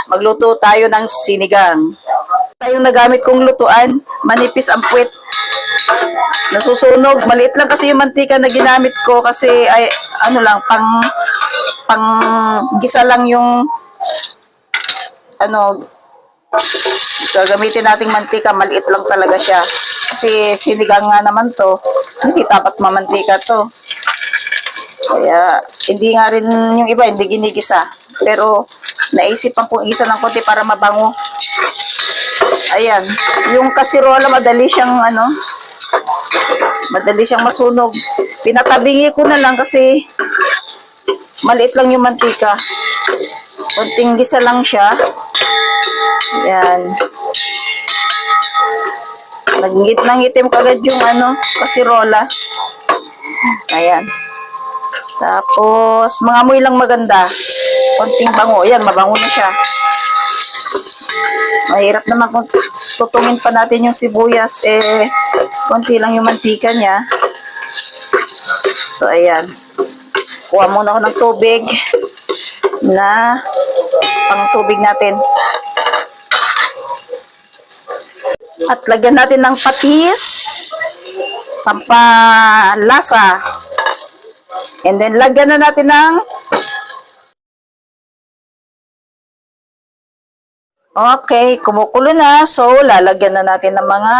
Magluto tayo ng sinigang. Yung nagamit kong lutuan, manipis ang puwet. Nasusunog. Maliit lang kasi yung mantika na ginamit ko kasi ay ano lang, pang gisa lang yung ano, gagamitin nating mantika, maliit lang talaga siya. Kasi sinigang nga naman to, hindi dapat mamantika to. Kaya, hindi nga rin yung iba, hindi ginigisa. Pero, naisipan kong isa ng konti para mabango. Ayan. Yung kasirola, madali siyang, madali siyang masunog. Pinatabingi ko na lang kasi maliit lang yung mantika. Konting gisa lang siya. Ayan. Nagingit ng itim kagad yung kasirola. Ayan. Tapos, mga amoy lang maganda. Konting bango. Ayan, mabango na siya. Mahirap naman kung tutungin pa natin yung sibuyas. Konti lang yung mantika niya. So, ayan. Kuha muna ako ng tubig na pang tubig natin. At lagyan natin ng patis, pampalasa. And then, lagyan na natin ng okay, kumukulo na. So, lalagyan na natin ng mga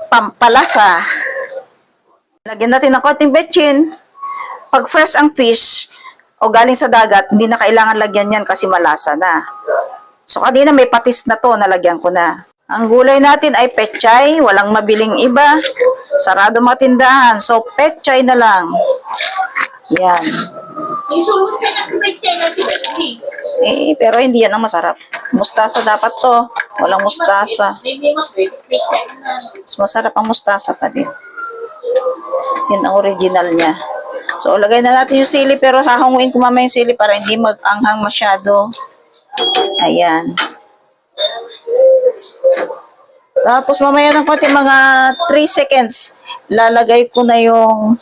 pampalasa. Lagyan natin ng konting betchin. Pag fresh ang fish o galing sa dagat, hindi na kailangan lagyan yan kasi malasa na. So, kanina may patis na to, nalagyan ko na. Ang gulay natin ay pechay, walang mabiling iba. Sarado mga tindahan. So, pechay na lang. Yan. Pero hindi yan ang masarap. Mustasa dapat to. Walang mustasa. Mas masarap ang mustasa pa din. Yan ang original niya. So, lagay na natin yung sili, pero hahanguin ko mamaya yung sili para hindi mag-anghang masyado. Ayan. Tapos, mamaya ng konti, mga 3 seconds, lalagay ko na yung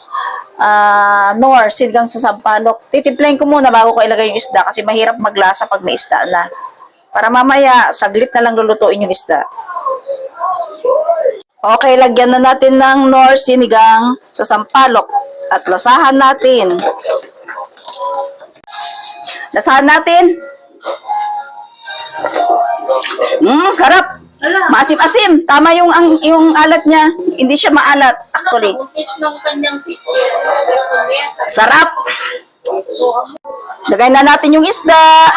nor, sinigang sa sampalok. Titimplahin ko muna bago ko ilagay yung isda kasi mahirap maglasa pag may isda na. Para mamaya, saglit na lang lulutuin yung isda. Okay, lagyan na natin ng nor, sinigang sa sampalok. At lasahan natin. Lasahan natin. Harap. Maasim-asim. Tama yung alat niya. Hindi siya maalat, actually. Sarap. Lagay na natin yung isda.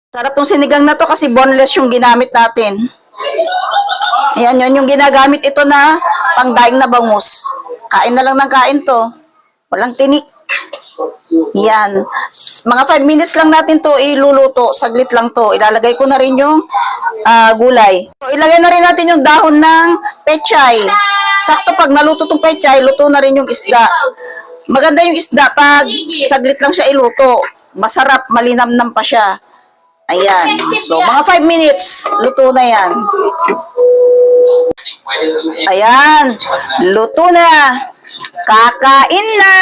Sarap tong sinigang na to kasi boneless yung ginamit natin. Ayan, yun yung ginagamit ito na pangdaing na bangus. Kain na lang ng kain to. Walang tinik. Yan. Mga 5 minutes lang natin to iluluto. Saglit lang to. Ilalagay ko na rin yung gulay. So, ilagay na rin natin yung dahon ng pechay. Sakto pag naluto tong pechay, luto na rin yung isda. Maganda yung isda pag saglit lang siya iluto. Masarap, malinamnam pa siya. Ayan. So, mga 5 minutes, luto na yan. Ayan. Luto na. Kakain na.